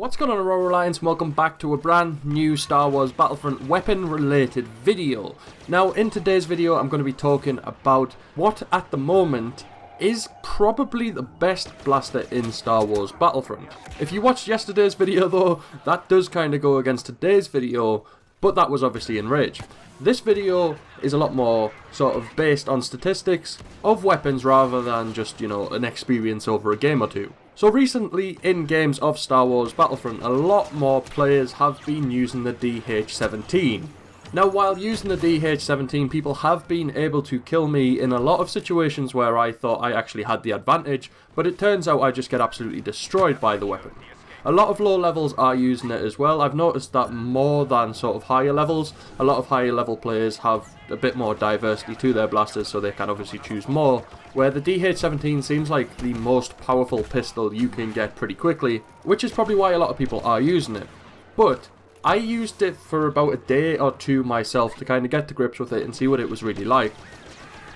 What's going on, Aurora Alliance? Welcome back to a brand new Star Wars Battlefront weapon related video. Now in today's video I'm going to be talking about what at the moment is probably the best blaster in Star Wars Battlefront. If you watched yesterday's video though, that does kind of go against today's video, but that was obviously in Rage. This video is a lot more sort of based on statistics of weapons rather than just, you know, an experience over a game or two. So recently in games of Star Wars Battlefront, a lot more players have been using the DH-17. Now while using the DH-17, people have been able to kill me in a lot of situations where I thought I actually had the advantage, but it turns out I just get absolutely destroyed by the weapon. A lot of low levels are using it as well. I've noticed that more than sort of higher levels, a lot of higher level players have a bit more diversity to their blasters, so they can obviously choose more, where the DH-17 seems like the most powerful pistol you can get pretty quickly, which is probably why a lot of people are using it. But I used it for about a day or two myself to kind of get to grips with it and see what it was really like.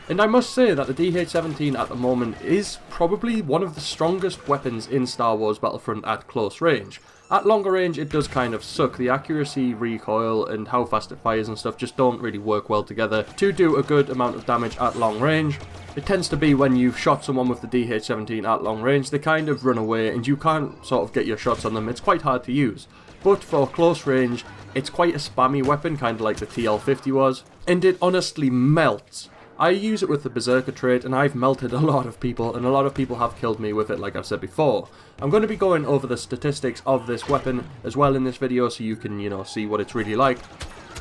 And I must say that the DH-17 at the moment is probably one of the strongest weapons in Star Wars Battlefront at close range. At longer range it does kind of suck. The accuracy, recoil and how fast it fires and stuff just don't really work well together to do a good amount of damage at long range. It tends to be when you've shot someone with the DH-17 at long range, they kind of run away and you can't sort of get your shots on them. It's quite hard to use. But for close range, it's quite a spammy weapon, kind of like the TL-50 was, and it honestly melts. I use it with the Berserker trait and I've melted a lot of people, and a lot of people have killed me with it, like I've said before. I'm going to be going over the statistics of this weapon as well in this video so you can, you know, see what it's really like.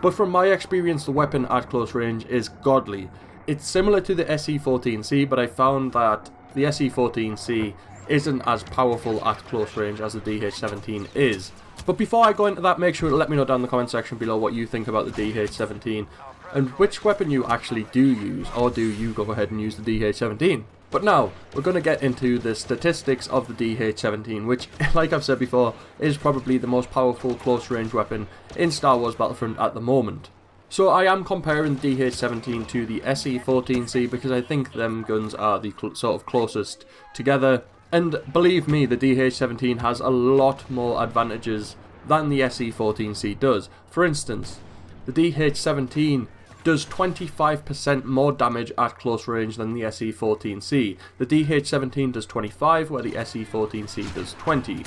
But from my experience, the weapon at close range is godly. It's similar to the SE-14C, but I found that the SE-14C isn't as powerful at close range as the DH-17 is. But before I go into that, make sure to let me know down in the comment section below what you think about the DH-17 and which weapon you actually do use, or do you go ahead and use the DH-17. But now, we're going to get into the statistics of the DH-17, which, like I've said before, is probably the most powerful close range weapon in Star Wars Battlefront at the moment. So I am comparing the DH-17 to the SE-14C because I think them guns are the sort of closest together. And believe me, the DH-17 has a lot more advantages than the SE-14C does. For instance, the DH-17 does 25% more damage at close range than the SE-14C. The DH-17 does 25, where the SE-14C does 20.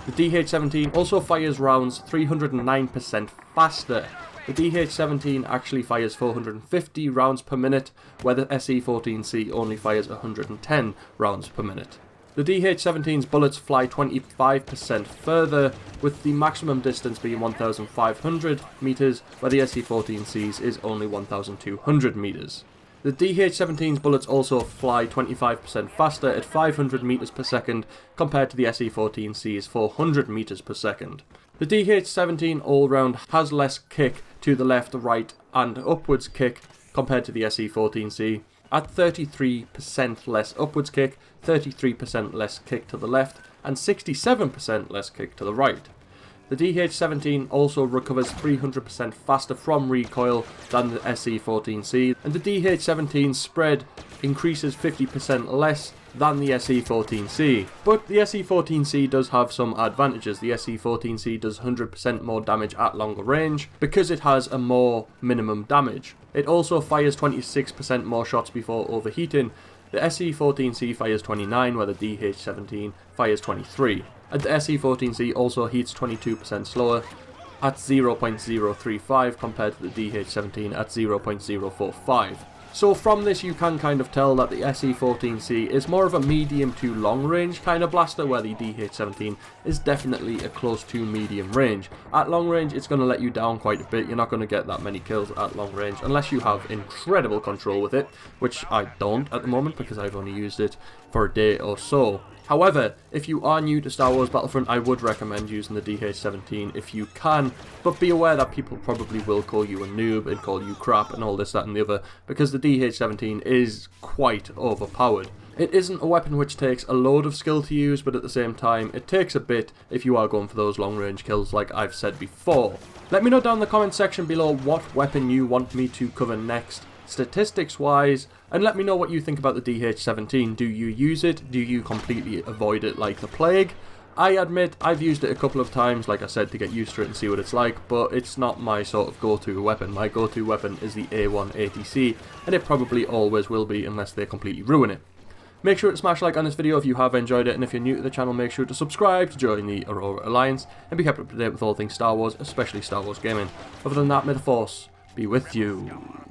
The DH-17 also fires rounds 309% faster. The DH-17 actually fires 450 rounds per minute, where the SE-14C only fires 110 rounds per minute. The DH-17's bullets fly 25% further, with the maximum distance being 1,500 meters, where the SE-14C's is only 1,200 meters. The DH-17's bullets also fly 25% faster at 500 meters per second compared to the SE-14C's 400 meters per second. The DH-17 all-round has less kick to the left, right and upwards kick compared to the SE-14C. At 33% less upwards kick, 33% less kick to the left, and 67% less kick to the right. The DH-17 also recovers 300% faster from recoil than the SE-14C, and the DH-17's spread increases 50% less than the SE-14C. But the SE-14C does have some advantages. The SE-14C does 100% more damage at longer range because it has a more minimum damage. It also fires 26% more shots before overheating. The SE-14C fires 29, where the DH-17 fires 23. And the SE-14C also heats 22% slower at 0.035 compared to the DH-17 at 0.045. So from this you can kind of tell that the SE-14C is more of a medium to long range kind of blaster, where the DH-17 is definitely a close to medium range. At long range it's going to let you down quite a bit. You're not going to get that many kills at long range unless you have incredible control with it, which I don't at the moment because I've only used it for a day or so. However, if you are new to Star Wars Battlefront, I would recommend using the DH-17 if you can, but be aware that people probably will call you a noob and call you crap and all this, that and the other, because the DH-17 is quite overpowered. It isn't a weapon which takes a load of skill to use, but at the same time, it takes a bit if you are going for those long range kills like I've said before. Let me know down in the comment section below what weapon you want me to cover next, statistics wise, and let me know what you think about the DH-17. Do you use it? Do you completely avoid it like the plague? I admit I've used it a couple of times, like I said, to get used to it and see what it's like, but it's not my sort of go-to weapon. My go-to weapon is the A1 ATC, and it probably always will be unless they completely ruin it. Make sure to smash like on this video if you have enjoyed it, and if you're new to the channel, make sure to subscribe to join the Aurora Alliance, and be kept up to date with all things Star Wars, especially Star Wars gaming. Other than that, may the Force be with you.